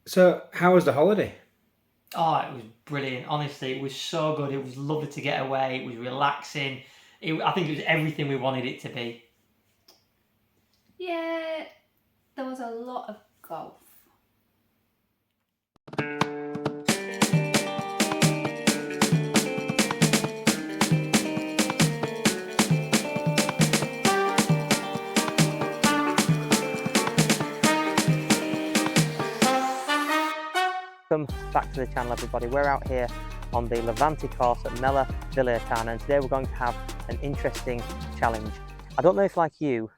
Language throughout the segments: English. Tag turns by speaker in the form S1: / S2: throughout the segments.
S1: So, how was the holiday?
S2: Oh, it was brilliant. Honestly, it was so good. It was lovely to get away. It was relaxing. I think it was everything we wanted it to be.
S3: Yeah, there was a lot of golf.
S4: Welcome back to the channel, everybody. We're out here on the Levante course at Mela Villartana, and today we're going to have an interesting challenge. I don't know if like you,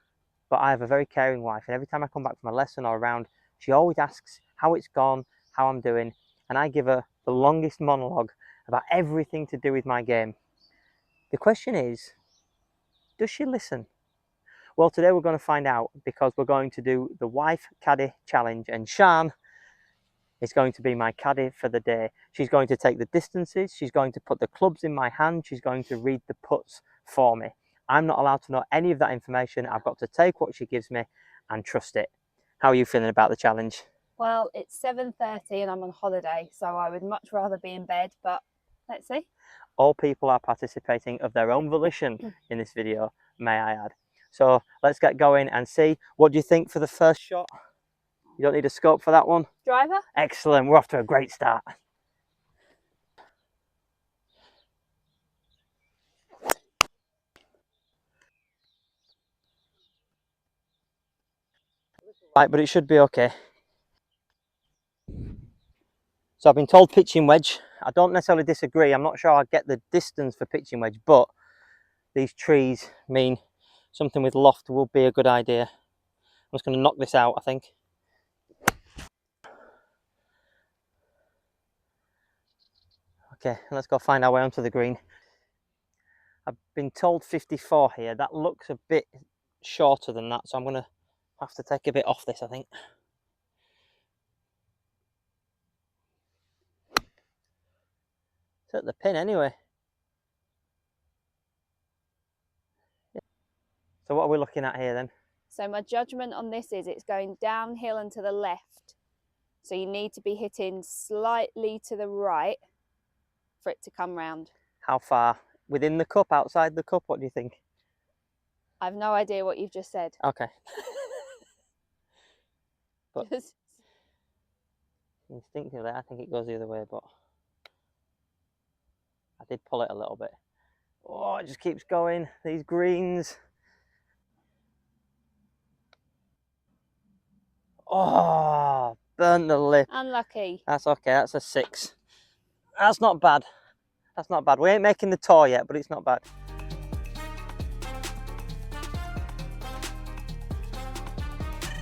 S4: but I have a very caring wife, and every time I come back from a lesson or a round, she always asks how it's gone, how I'm doing, and I give her the longest monologue about everything to do with my game. The question is, does she listen? Well, today we're going to find out, because we're going to do the wife caddy challenge, and Sian is going to be my caddy for the day. She's going to take the distances, she's going to put the clubs in my hand, she's going to read the putts for me. I'm not allowed to know any of that information. I've got to take what she gives me and trust it. How are you feeling about the challenge?
S3: Well, it's 7:30 and I'm on holiday, so I would much rather be in bed, but let's see.
S4: All people are participating of their own volition in this video, may I add. So let's get going and see. What do you think for the first shot? You don't need a scope for that one?
S3: Driver?
S4: Excellent, we're off to a great start. Right, but it should be okay. So I've been told pitching wedge. I don't necessarily disagree. I'm not sure I get the distance for pitching wedge, but these trees mean something with loft will be a good idea. I'm just going to knock this out, I think. Okay, let's go find our way onto the green. I've been told 54 here. That looks a bit shorter than that, so I'm going to have to take a bit off this, I think. It's at the pin anyway. Yeah. So what are we looking at here then?
S3: So my judgment on this is it's going downhill and to the left. So you need to be hitting slightly to the right for it to come round.
S4: How far? Within the cup, outside the cup? What do you think?
S3: I've no idea what you've just said.
S4: Okay. But instinctively, I think it goes the other way, but I did pull it a little bit. Oh, it just keeps going. These greens. Oh, burnt the lip.
S3: Unlucky.
S4: That's okay. That's a 6. That's not bad. That's not bad. We ain't making the tour yet, but it's not bad.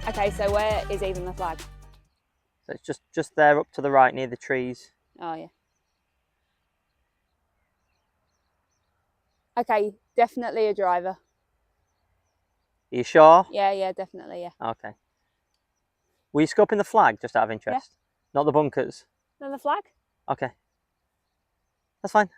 S3: Okay, so where is even the flag?
S4: So it's just there up to the right near the trees.
S3: Oh, yeah. Okay, definitely a driver.
S4: Are you sure?
S3: Yeah, definitely, yeah.
S4: Okay. Were you scoping the flag just out of interest?
S3: Yeah.
S4: Not the bunkers?
S3: Then the flag?
S4: Okay. That's fine.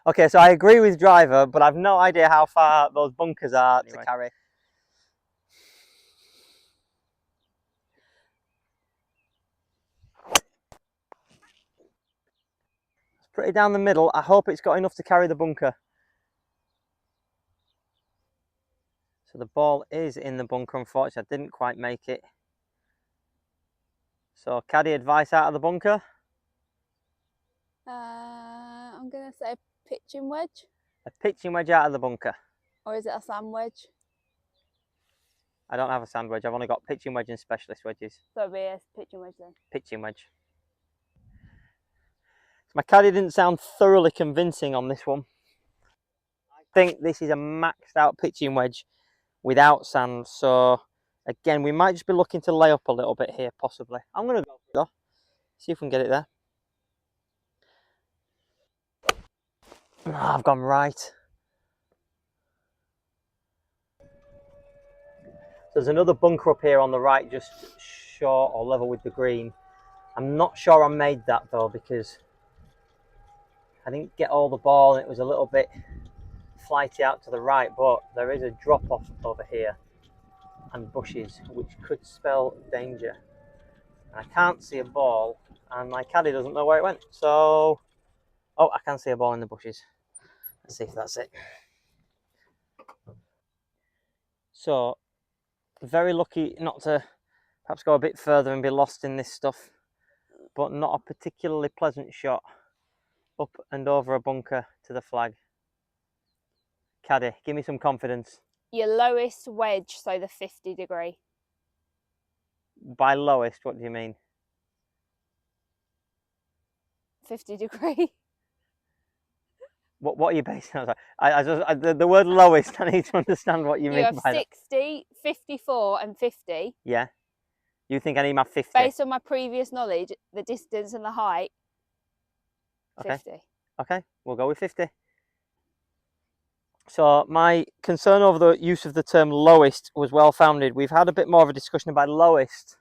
S4: Okay, so I agree with driver, but I've no idea how far those bunkers are to carry. It's pretty down the middle. I hope it's got enough to carry the bunker. So the ball is in the bunker, unfortunately. I didn't quite make it. So caddy advice out of the bunker?
S3: I'm going to say a pitching wedge.
S4: A pitching wedge out of the bunker.
S3: Or is it a sand wedge?
S4: I don't have a sand wedge. I've only got pitching wedge and specialist wedges.
S3: So it'll be a pitching wedge then.
S4: Pitching wedge. So my caddy didn't sound thoroughly convincing on this one. I think this is a maxed out pitching wedge without sand. So again, we might just be looking to lay up a little bit here, possibly. I'm going to go. See if we can get it there. Oh, I've gone right. There's another bunker up here on the right, just short or level with the green. I'm not sure I made that though, because I didn't get all the ball and it was a little bit flighty out to the right, but there is a drop off over here and bushes, which could spell danger. And I can't see a ball, and my caddy doesn't know where it went. So, oh, I can see a ball in the bushes. Let's see if that's it. So, very lucky not to perhaps go a bit further and be lost in this stuff, but not a particularly pleasant shot up and over a bunker to the flag. Caddy, give me some confidence.
S3: Your lowest wedge, so the 50 degree.
S4: By lowest, what do you mean?
S3: 50 degree.
S4: What are you basing on? The word lowest, I need to understand what you mean
S3: have
S4: by that.
S3: 60, 54 and 50.
S4: Yeah. You think I need my 50?
S3: Based on my previous knowledge, the distance and the height, 50.
S4: Okay, we'll go with 50. So my concern over the use of the term lowest was well founded. We've had a bit more of a discussion about lowest.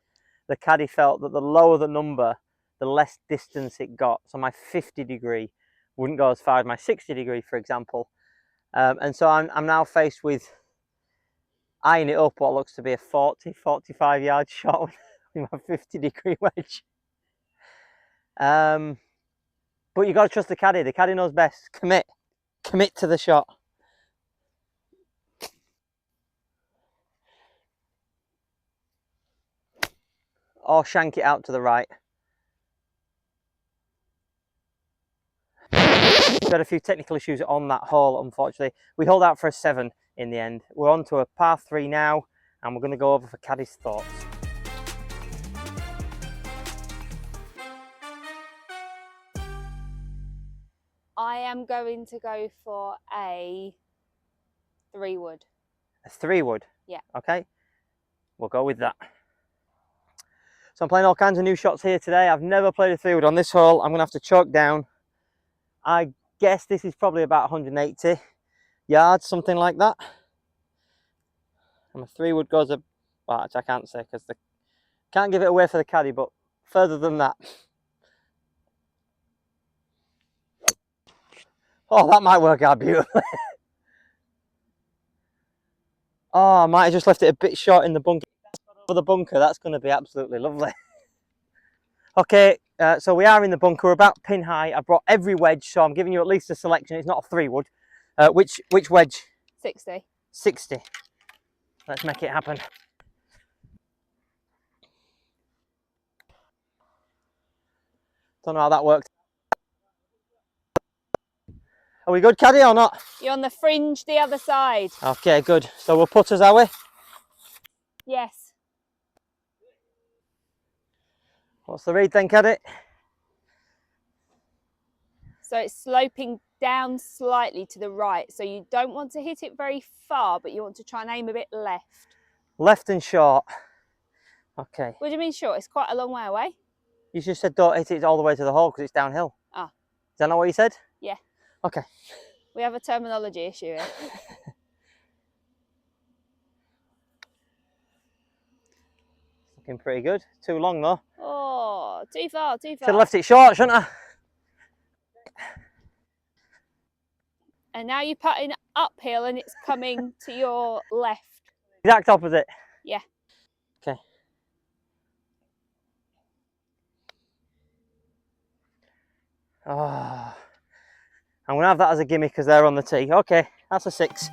S4: The caddy felt that the lower the number, the less distance it got. So my 50 degree wouldn't go as far as my 60 degree, for example. And so I'm now faced with eyeing it up what looks to be a 40, 45 yard shot with my 50 degree wedge. But you got to trust the caddy. The caddy knows best. Commit to the shot. Or shank it out to the right. We've had a few technical issues on that hole, unfortunately. We hold out for a 7 in the end. We're on to a par 3 now, and we're going to go over for caddy's thoughts.
S3: I am going to go for a 3-wood.
S4: A 3-wood?
S3: Yeah.
S4: Okay, we'll go with that. So I'm playing all kinds of new shots here today. I've never played a 3-wood on this hole. I'm going to have to choke down. I guess this is probably about 180 yards, something like that. And my 3-wood goes up, well, actually I can't say because can't give it away for the caddy, but further than that. Oh, that might work out beautifully. Oh, I might have just left it a bit short in the bunker. For the bunker, that's going to be absolutely lovely. Okay, so we are in the bunker. We're about pin high. I brought every wedge, so I'm giving you at least a selection. It's not a 3-wood. Which wedge?
S3: 60.
S4: 60. Let's make it happen. Don't know how that worked. Are we good, caddy, or not?
S3: You're on the fringe the other side.
S4: Okay, good. So we'll put us, are we?
S3: Yes.
S4: What's the read then, caddy?
S3: So it's sloping down slightly to the right. So you don't want to hit it very far, but you want to try and aim a bit left.
S4: Left and short. Okay.
S3: What do you mean short? It's quite a long way away.
S4: You just said don't hit it all the way to the hole because it's downhill.
S3: Ah.
S4: Is that not what you said?
S3: Yeah.
S4: Okay.
S3: We have a terminology issue here.
S4: Looking pretty good. Too long though.
S3: Oh, too far, too
S4: Should
S3: far.
S4: have left it short, shouldn't I?
S3: And now you're putting uphill and it's coming to your left.
S4: Exact opposite.
S3: Yeah.
S4: Okay. Oh, I'm going to have that as a gimme because they're on the tee. Okay, that's a 6.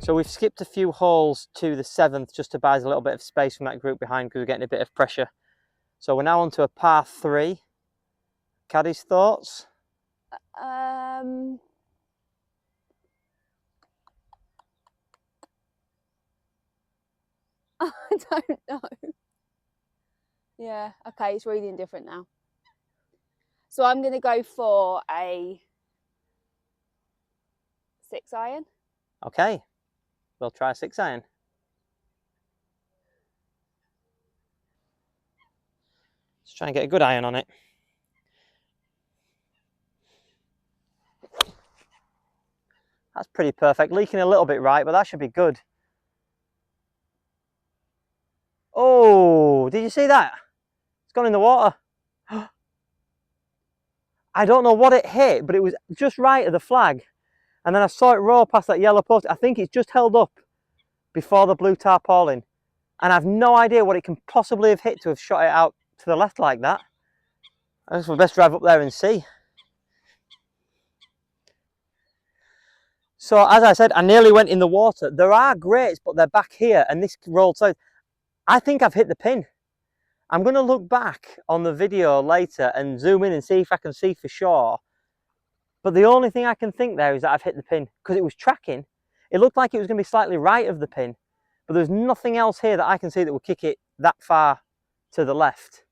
S4: So we've skipped a few holes to the 7th just to buy us a little bit of space from that group behind because we're getting a bit of pressure. So we're now on to a par 3. Caddy's thoughts?
S3: I don't know. Yeah, okay, it's reading different now. So I'm going to go for a 6 iron.
S4: Okay, we'll try a 6 iron. Let's try and get a good iron on it. That's pretty perfect. Leaking a little bit right, but that should be good. Oh, did you see that? It's gone in the water. I don't know what it hit, but it was just right of the flag. And then I saw it roll past that yellow post. I think it's just held up before the blue tarpaulin. And I've no idea what it can possibly have hit to have shot it out to the left like that. I guess we'll best drive up there and see. So as I said, I nearly went in the water. There are grates, but they're back here, and this rolled south. I think I've hit the pin. I'm going to look back on the video later and zoom in and see if I can see for sure. But the only thing I can think there is that I've hit the pin, because it was tracking. It looked like it was going to be slightly right of the pin, but there's nothing else here that I can see that will kick it that far to the left.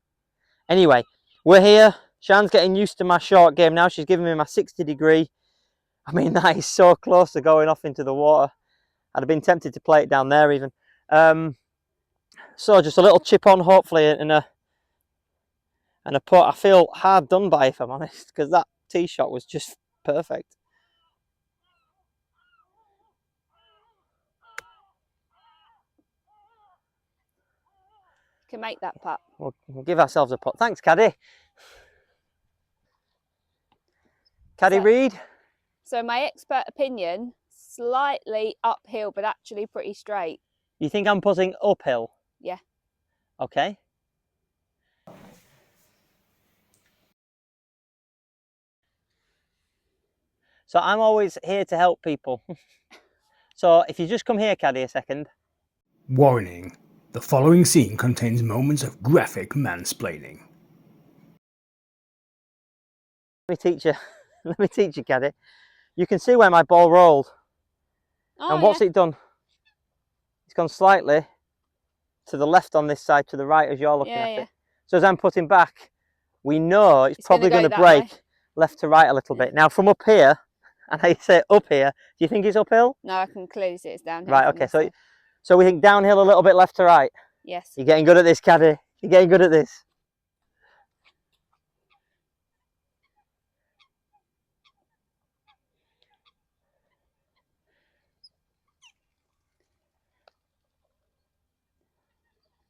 S4: Anyway, we're here. Sian's getting used to my short game now. She's giving me my 60 degree. I mean, that is so close to going off into the water. I'd have been tempted to play it down there even. So just a little chip on, hopefully, and a putt. I feel hard done by, if I'm honest, because that tee shot was just perfect.
S3: You can make that putt.
S4: We'll give ourselves a putt. Thanks, Caddy. Caddy Reed.
S3: So my expert opinion, slightly uphill, but actually pretty straight.
S4: You think I'm putting uphill?
S3: Yeah.
S4: Okay. So I'm always here to help people. So if you just come here, Caddy, a second.
S1: Warning. The following scene contains moments of graphic mansplaining.
S4: Let me teach you. Let me teach you, Caddy. You can see where my ball rolled.
S3: Oh,
S4: And what's it done? It's gone slightly to the left on this side, to the right as you're looking at it. So as I'm putting back, we know it's probably going to break left to right a little bit. Now from up here, and I say up here, do you think it's uphill?
S3: No, I can clearly see it's downhill.
S4: Right, okay, so we think downhill a little bit left to right.
S3: Yes.
S4: You're getting good at this, Caddy. You're getting good at this.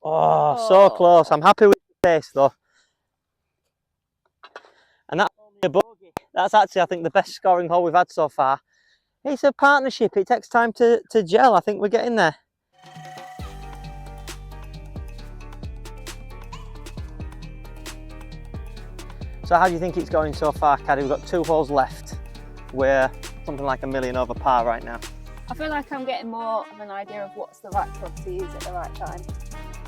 S4: Oh, so close. I'm happy with the pace though. And that's only a bogey. That's actually, I think, the best scoring hole we've had so far. It's a partnership. It takes time to gel. I think we're getting there. So how do you think it's going so far, Caddy? We've got 2 holes left. We're something like 1 million over par right now.
S3: I feel like I'm getting more of an idea of what's the right club to use at the right time.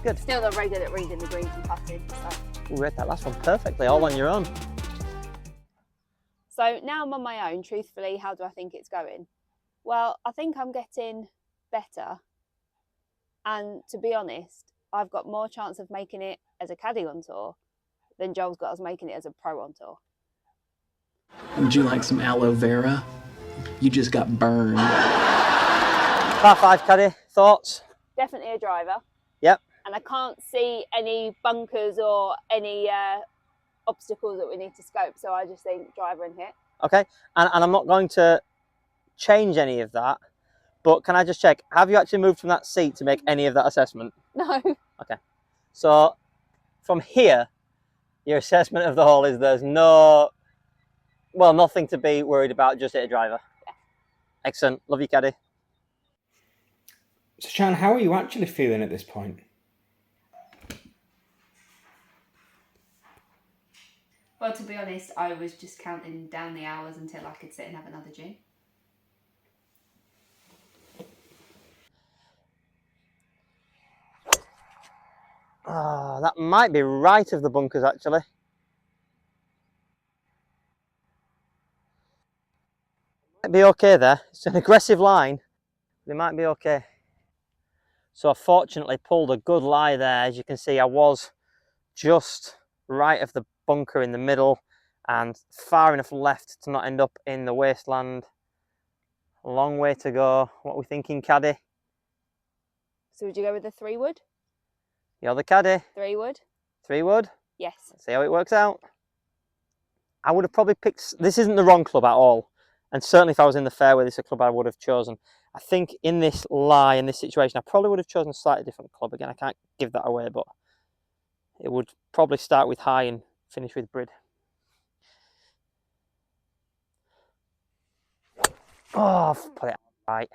S4: Good.
S3: Still not very good at reading the greens and putting. So.
S4: We read that last one perfectly, all on your own.
S3: So now I'm on my own, truthfully, how do I think it's going? Well, I think I'm getting better. And to be honest, I've got more chance of making it as a caddy on tour than Joel's got us making it as a pro on tour.
S5: Would you like some aloe vera? You just got burned.
S4: Par 5, Caddy. Thoughts?
S3: Definitely a driver.
S4: Yep.
S3: And I can't see any bunkers or any obstacles that we need to scope, so I just think driver and hit.
S4: Okay, and I'm not going to change any of that, but can I just check, have you actually moved from that seat to make any of that assessment?
S3: No.
S4: Okay, so from here, your assessment of the hole is there's nothing to be worried about, just hit a driver.
S3: Yeah.
S4: Excellent, love you, Caddy.
S1: So Sian, how are you actually feeling at this point?
S6: Well, to be honest, I was just counting down the hours until I could sit and have another gin.
S4: Ah, that might be right of the bunkers, actually. Might be okay there. It's an aggressive line. They might be okay. So I fortunately pulled a good lie there. As you can see, I was just right of the bunker in the middle and far enough left to not end up in the wasteland. A long way to go. What are we thinking, Caddy?
S3: So would you go with the 3-wood?
S4: You're the Caddy.
S3: 3-wood?
S4: 3-wood?
S3: Yes.
S4: Let's see how it works out. I would have probably picked... This isn't the wrong club at all. And certainly if I was in the fairway, this is a club I would have chosen. I think in this lie, in this situation, I probably would have chosen a slightly different club. Again, I can't give that away, but it would probably start with high and finish with Brid. Oh, put it right.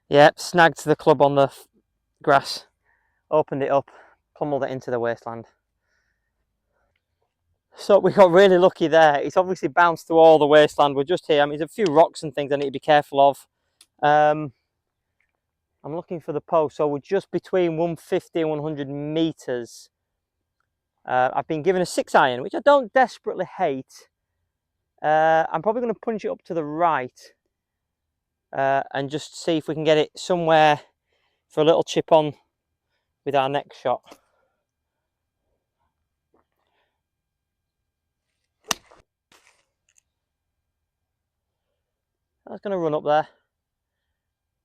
S4: Yep, snagged the club on the grass, opened it up, pummeled it into the wasteland. So we got really lucky there. It's obviously bounced through all the wasteland. We're just here. I mean, there's a few rocks and things I need to be careful of. I'm looking for the post. So we're just between 150 and 100 meters. I've been given a 6-iron, which I don't desperately hate. I'm probably going to punch it up to the right and just see if we can get it somewhere for a little chip on with our next shot. That's going to run up there.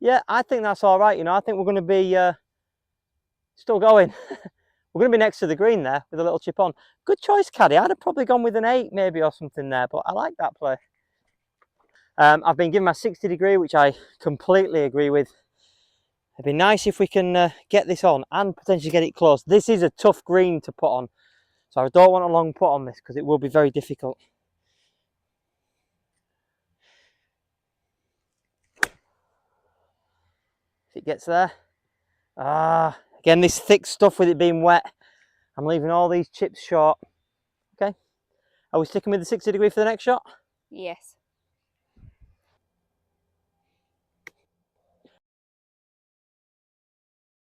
S4: Yeah, I think that's all right. You know, I think we're going to be still going. We're going to be next to the green there with a little chip on. Good choice, Caddy. I'd have probably gone with an 8 maybe or something there, but I like that play. I've been given my 60 degree, which I completely agree with. It'd be nice if we can get this on and potentially get it close. This is a tough green to put on, so I don't want a long putt on this because it will be very difficult. If it gets there. Again, this thick stuff with it being wet. I'm leaving all these chips short. Okay. Are we sticking with the 60 degree for the next shot?
S3: Yes.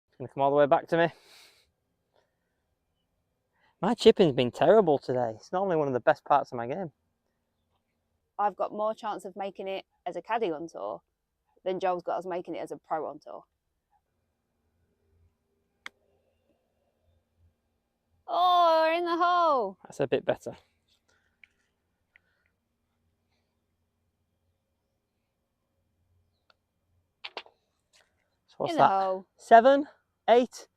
S4: It's going to come all the way back to me. My chipping's been terrible today. It's normally one of the best parts of my game.
S3: I've got more chance of making it as a caddy on tour than Joel's got us making it as a pro on tour. Oh, we're in the hole.
S4: That's a bit better. So what's
S3: In the
S4: that?
S3: hole.
S4: 7, 8,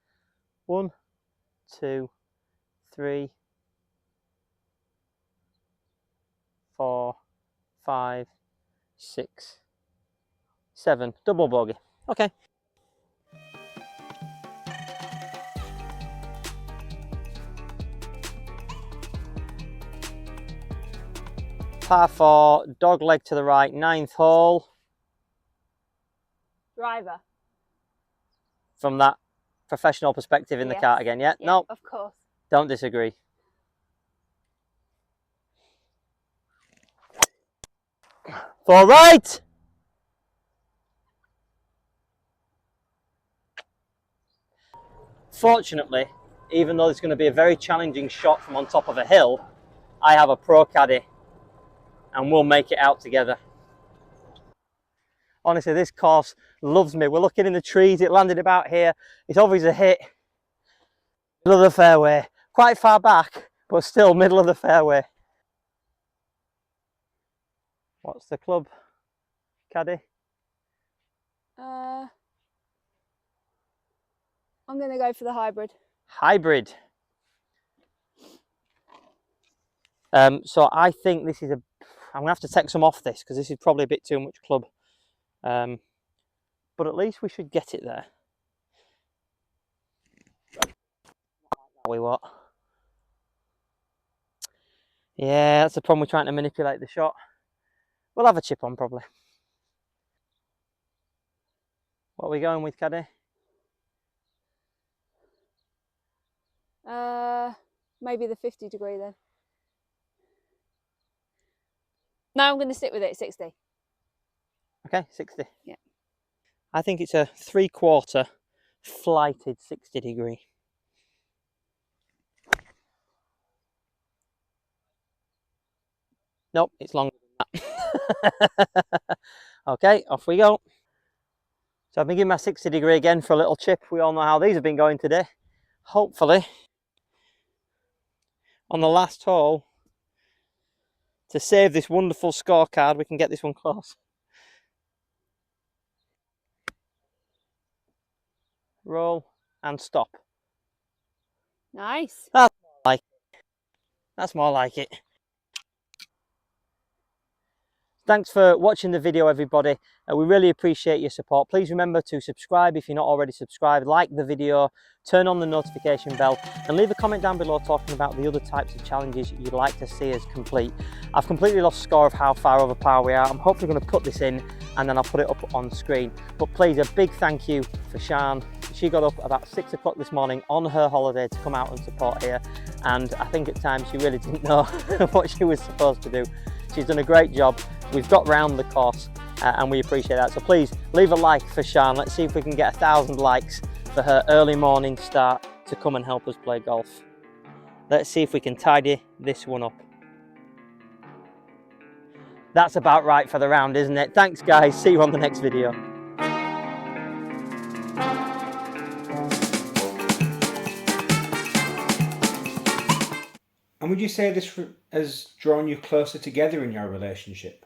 S4: 1, 2, 3, 4, 5, 6, 7. Double bogey. Okay. Par 4, dog leg to the right, 9th hole.
S3: Driver.
S4: From that professional perspective in the cart again, yeah? No,
S3: of course.
S4: don't disagree. For right! Fortunately, even though it's going to be a very challenging shot from on top of a hill, I have a pro caddy and we'll make it out together. Honestly, this course loves me. We're looking in the trees, it landed about here. It's obviously a hit. Middle of the fairway. Quite far back, but still middle of the fairway. What's the club, Caddy?
S3: I'm going to go for the hybrid.
S4: Hybrid. So I think this is a... I'm going to have to take some off this because this is probably a bit too much club. But at least we should get it there. We what? Yeah, that's the problem with trying to manipulate the shot. We'll have a chip on probably. What are we going with, Caddy?
S3: Maybe the 50 degree then. No, I'm going to stick with it, 60.
S4: Okay, 60.
S3: Yeah.
S4: I think it's a 3/4 flighted 60 degree. Nope, it's longer than that. Okay, off we go. So I've been giving my 60 degree again for a little chip. We all know how these have been going today. Hopefully, on the last hole, to save this wonderful scorecard, we can get this one close. Roll and stop.
S3: Nice.
S4: That's more like it. That's more like it. Thanks for watching the video, everybody. We really appreciate your support. Please remember to subscribe if you're not already subscribed, like the video, turn on the notification bell, and leave a comment down below talking about the other types of challenges you'd like to see us complete. I've completely lost score of how far over par we are. I'm hopefully going to put this in and then I'll put it up on screen. But please, a big thank you for Sian. She got up about 6 o'clock this morning on her holiday to come out and support here. And I think at times she really didn't know what she was supposed to do. She's done a great job. We've got round the course and we appreciate that. So please leave a like for Sian. Let's see if we can get 1,000 likes for her early morning start to come and help us play golf. Let's see if we can tidy this one up. That's about right for the round, isn't it? Thanks guys, see you on the next video.
S1: And would you say this has drawn you closer together in your relationship?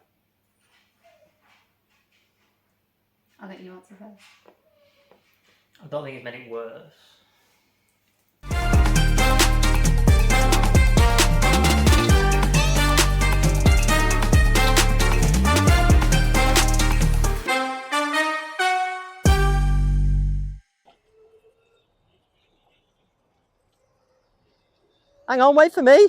S6: I'll let you answer first.
S2: I don't think it's made it worse.
S4: Hang on, wait for me.